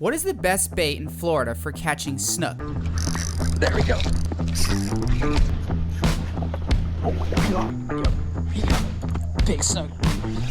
What is the best bait in Florida for catching snook? There we go. Oh my God. Big snook.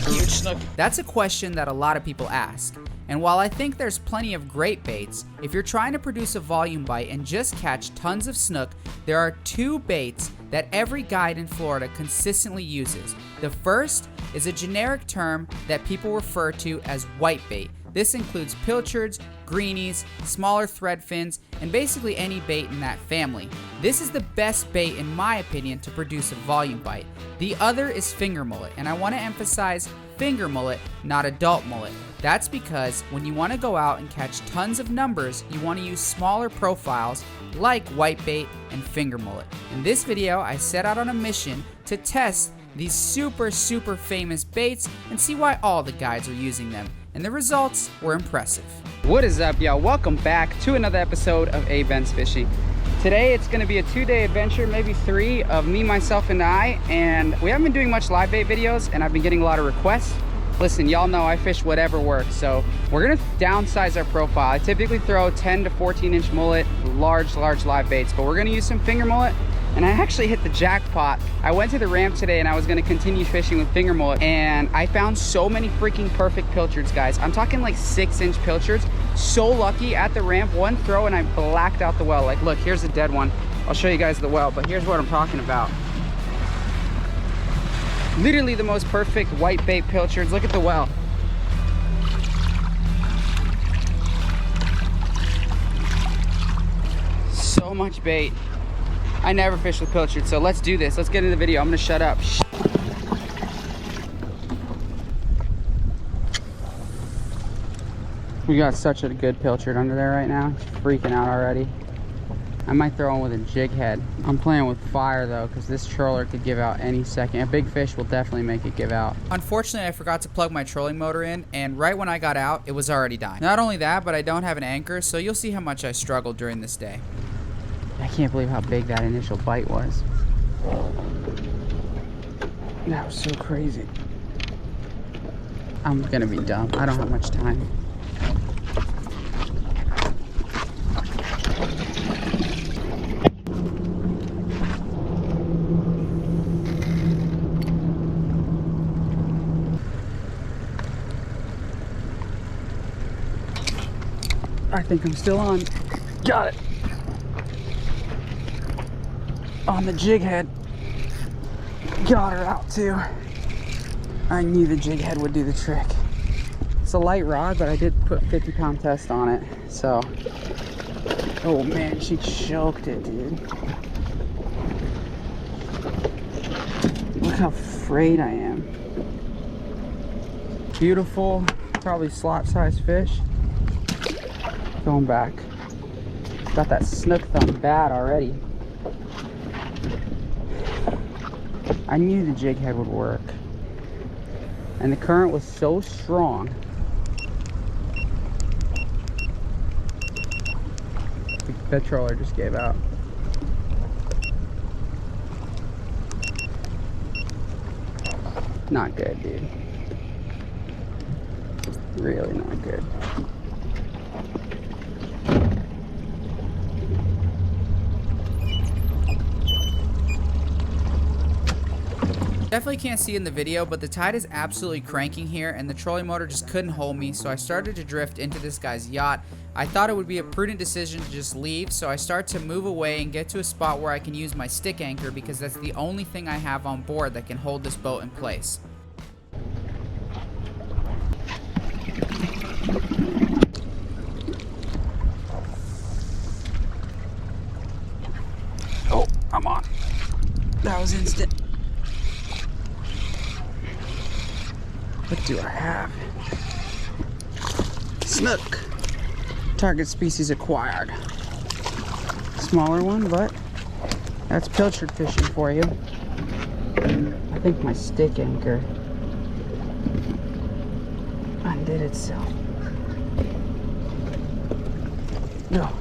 Huge snook. That's a question that a lot of people ask. And while I think there's plenty of great baits, if you're trying to produce a volume bite and just catch tons of snook, there are two baits that every guide in Florida consistently uses. The first is a generic term that people refer to as whitebait. This includes pilchards, greenies, smaller threadfins, and basically any bait in that family. This is the best bait in my opinion to produce a volume bite. The other is finger mullet, and I want to emphasize finger mullet, not adult mullet. That's because when you want to go out and catch tons of numbers, you want to use smaller profiles like whitebait and finger mullet. In this video, I set out on a mission to test these super famous baits and see why all the guides are using them. And the results were impressive. What is up, y'all? Welcome back to another episode of Abenz Fishing. Today it's going to be a 2-day adventure, maybe 3, of me, myself, and I. And we haven't been doing much live bait videos, and I've been getting a lot of requests. Listen, y'all know I fish whatever works, so we're going to downsize our profile. I typically throw 10 to 14 inch mullet, large live baits, but we're going to use some finger mullet. And I actually hit the jackpot. I went to the ramp today and I was gonna continue fishing with finger mullet, and I found so many freaking perfect pilchards, guys. I'm talking like 6-inch pilchards. So lucky at the ramp, one throw and I blacked out the well. Like, look, here's a dead one. I'll show you guys the well, but here's what I'm talking about. Literally the most perfect white bait pilchards. Look at the well. So much bait. I never fish with pilchards, so let's do this. Let's get into the video. I'm gonna shut up. We got such a good pilchard under there right now. He's freaking out already. I might throw him with a jig head. I'm playing with fire though, because this troller could give out any second. A big fish will definitely make it give out. Unfortunately, I forgot to plug my trolling motor in, and right when I got out, it was already dying. Not only that, but I don't have an anchor, so you'll see how much I struggled during this day. I can't believe how big that initial bite was. That was so crazy. I'm gonna be dumb. I don't have much time. I think I'm still on. Got it. On the jig head. Got her out too. I knew the jig head would do the trick. It's a light rod, but I did put 50-pound test on it, so. Oh man, she choked it, dude. Look how frayed I am. Beautiful, probably slot-sized fish. Going back. Got that snook thumb bad already. I knew the jig head would work. And the current was so strong. The troller just gave out. Not good, dude. Really not good. Definitely can't see in the video, but the tide is absolutely cranking here, and the trolling motor just couldn't hold me, so I started to drift into this guy's yacht. I thought it would be a prudent decision to just leave, so I start to move away and get to a spot where I can use my stick anchor, because that's the only thing I have on board that can hold this boat in place. Oh, I'm on. That was instant. What do I have? Snook. Target species acquired. Smaller one, but that's pilchard fishing for you. I think my stick anchor undid itself. No.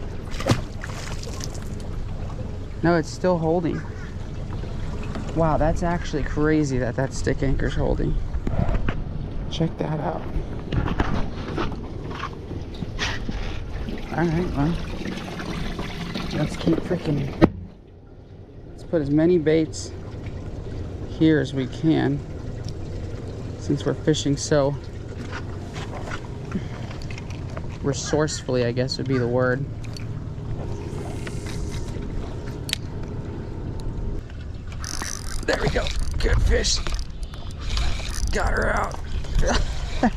No, it's still holding. Wow, that's actually crazy that that stick anchor's holding. Check that out. Alright, well, let's keep freaking, let's put as many baits here as we can, since we're fishing so resourcefully, I guess would be the word. There we go. Good fish. Got her out.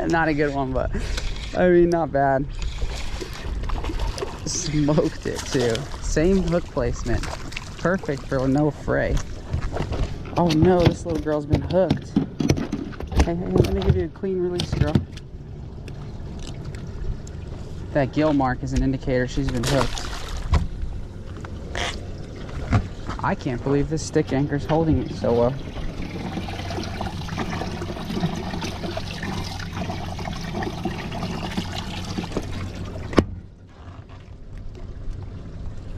Not a good one, but I mean, not bad. Smoked it too. Same hook placement. Perfect for no fray. Oh no, this little girl's been hooked. Hey, let me give you a clean release, girl. That gill mark is an indicator she's been hooked. I can't believe this stick anchor's holding me so well.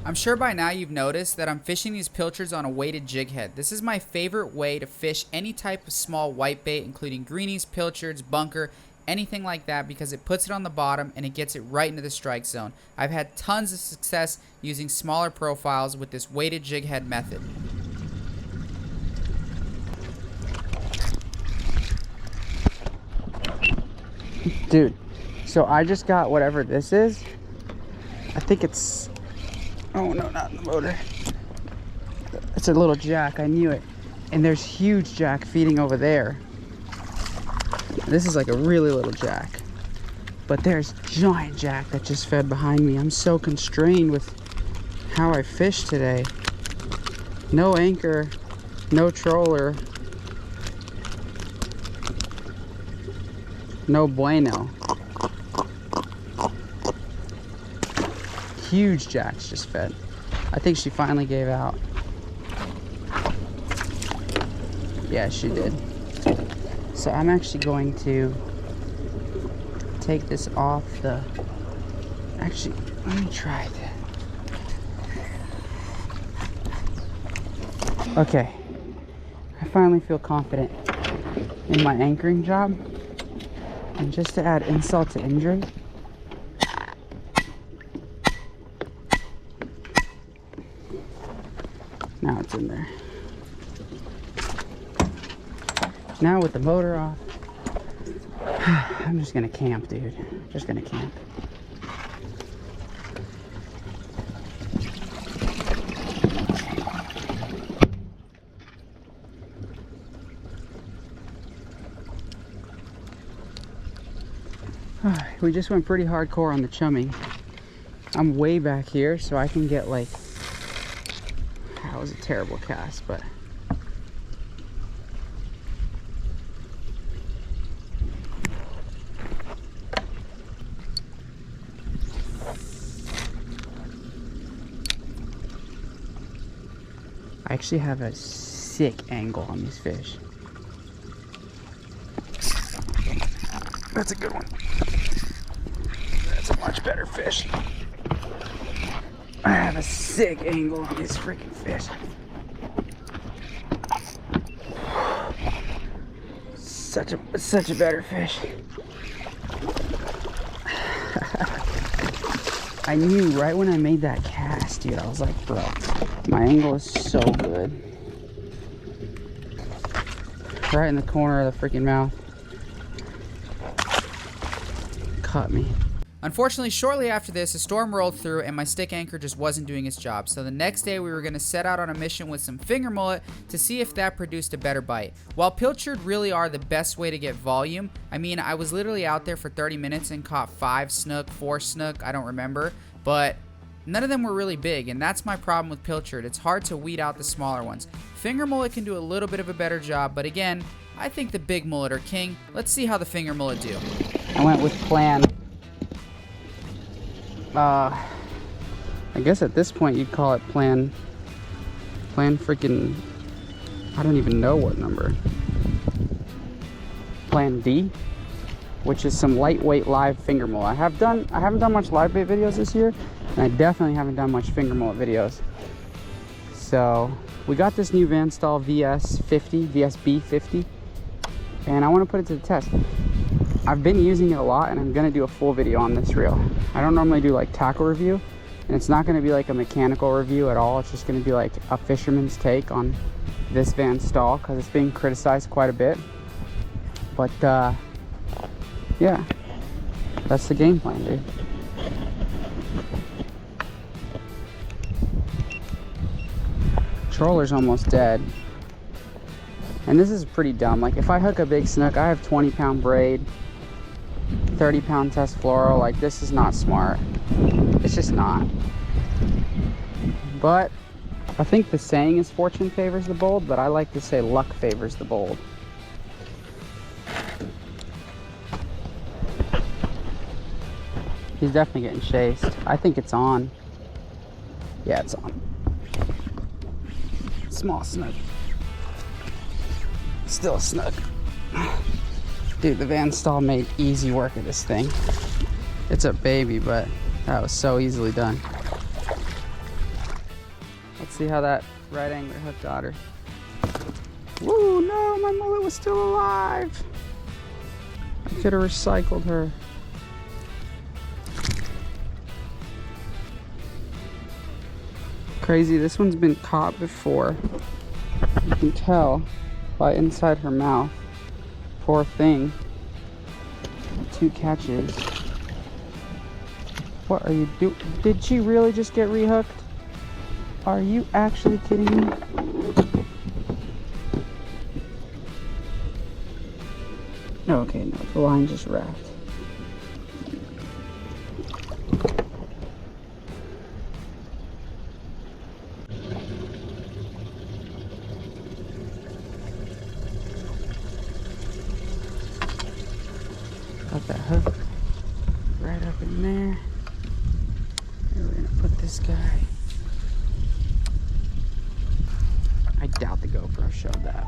I'm sure by now you've noticed that I'm fishing these pilchards on a weighted jig head. This is my favorite way to fish any type of small whitebait, including greenies, pilchards, bunker, anything like that, because it puts it on the bottom and it gets it right into the strike zone. I've had tons of success using smaller profiles with this weighted jig head method. Dude, so I just got whatever this is. I think it's, oh no, not in the motor. It's a little jack, I knew it. And there's huge jack feeding over there. This is like a really little jack. But there's giant jack that just fed behind me. I'm so constrained with how I fish today. No anchor, no troller. No bueno. Huge jacks just fed. I think she finally gave out. Yeah, she did. So I'm actually going to take this off the, actually, let me try that. Okay, I finally feel confident in my anchoring job. And just to add insult to injury, now it's in there. Now with the motor off, I'm just gonna camp, dude. Just gonna camp. We just went pretty hardcore on the chumming. I'm way back here, so I can get like, that was a terrible cast, but I actually have a sick angle on these fish. That's a good one. That's a much better fish. I have a sick angle on these freaking fish. Such a better fish. I knew right when I made that cast, dude, I was like, bro, my angle is so good. Right in the corner of the freaking mouth. Caught me. Unfortunately, shortly after this, a storm rolled through and my stick anchor just wasn't doing its job. So the next day we were going to set out on a mission with some finger mullet to see if that produced a better bite. While pilchard really are the best way to get volume, I mean, I was literally out there for 30 minutes and caught 5 snook, 4 snook, I don't remember, but none of them were really big, and that's my problem with pilchard. It's hard to weed out the smaller ones. Finger mullet can do a little bit of a better job, but again, I think the big mullet are king. Let's see how the finger mullet do. I went with plan. I guess at this point you'd call it plan freaking, I don't even know what number. Plan D, which is some lightweight live finger mullet. I haven't done much live bait videos this year, and I definitely haven't done much finger mullet videos. So we got this new Vanstall VSB50, and I want to put it to the test. I've been using it a lot, and I'm gonna do a full video on this reel. I don't normally do like tackle review, and it's not gonna be like a mechanical review at all. It's just gonna be like a fisherman's take on this Van Staal, because it's being criticized quite a bit. But yeah, that's the game plan, dude. Troller's almost dead. And this is pretty dumb. Like, if I hook a big snook, I have 20-pound braid, 30-pound test fluoro. Like, this is not smart. It's just not. But I think the saying is fortune favors the bold, but I like to say luck favors the bold. He's definitely getting chased. I think it's on. Yeah, it's on. Small snook. Still a snook. Dude, the Van Staal made easy work of this thing. It's a baby, but that was so easily done. Let's see how that right angler hook got her. Woo, no, my mullet was still alive. I could have recycled her. Crazy, this one's been caught before. You can tell by inside her mouth. Poor thing. 2 catches. What are you doing? Did she really just get rehooked? Are you actually kidding me? Okay, no, the line just wrapped. Got that hook right up in there. And we're gonna put this guy. I doubt the GoPro showed that.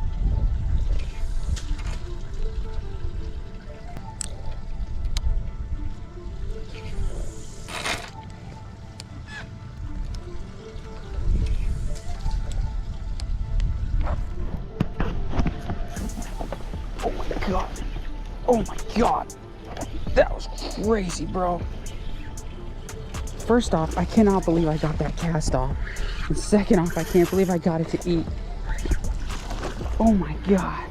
Oh my god. Oh my god. That was crazy, bro. First off, I cannot believe I got that cast off. And second off, I can't believe I got it to eat. Oh my god.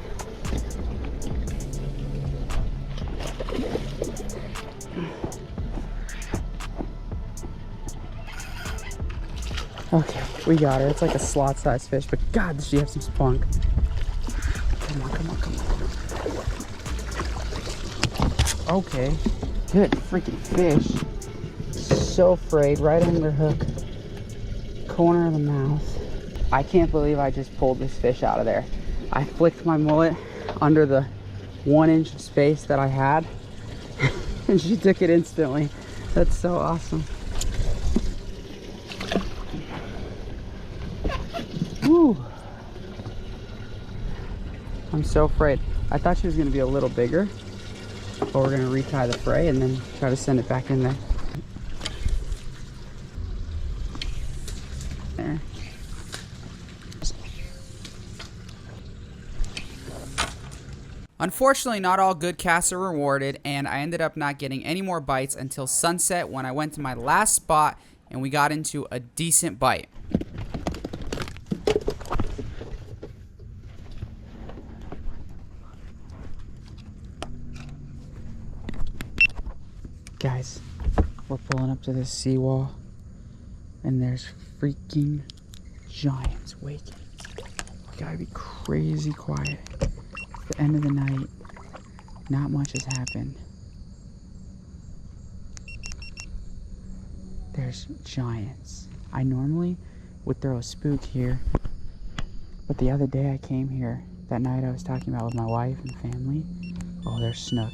Okay, we got her. It's like a slot-sized fish, but god, does she have some spunk. Come on, come on, come on. Okay, good freaking fish. So frayed, right angler hook, corner of the mouth. I can't believe I just pulled this fish out of there. I flicked my mullet under the 1 inch of space that I had, and she took it instantly. That's so awesome. Woo. I'm so afraid. I thought she was gonna be a little bigger, but we're gonna retie the fray and then try to send it back in there. There. Unfortunately, not all good casts are rewarded, and I ended up not getting any more bites until sunset when I went to my last spot and we got into a decent bite. Guys, we're pulling up to this seawall and there's freaking giants waking. We gotta be crazy quiet. It's the end of the night. Not much has happened. There's giants. I normally would throw a spook here, but the other day I came here, that night I was talking about with my wife and family. Oh, there's snook.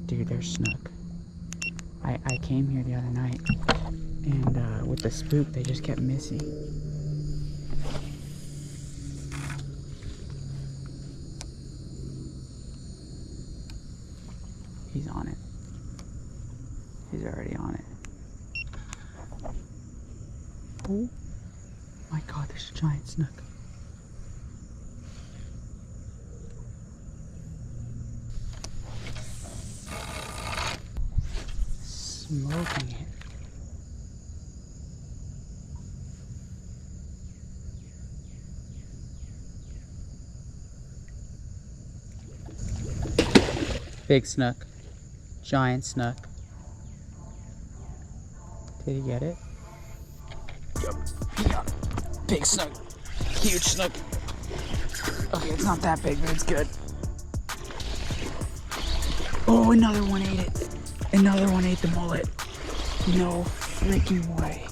Dude, there's snook. I came here the other night, and with the spook, they just kept missing. He's on it. He's already on it. Oh my god, there's a giant snook. smoking it. Big snook. Giant snook. Did he get it? Yep, he got it. Big snook. Huge snook. Okay, it's not that big, but it's good. Oh, another one ate it. Another one ate the mullet. No freaking way.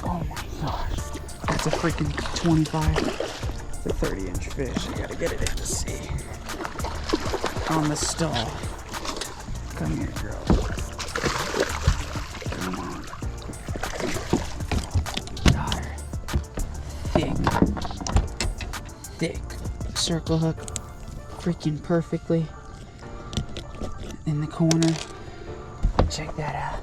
Oh my gosh. That's a freaking 25 to 30-inch fish. I gotta get it in to see. On the stall. Come here, girl. Come on. Got her. Thick circle hook. Freaking perfectly in the corner. Check that out.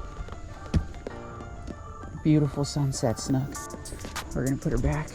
Beautiful sunset snook. We're gonna put her back.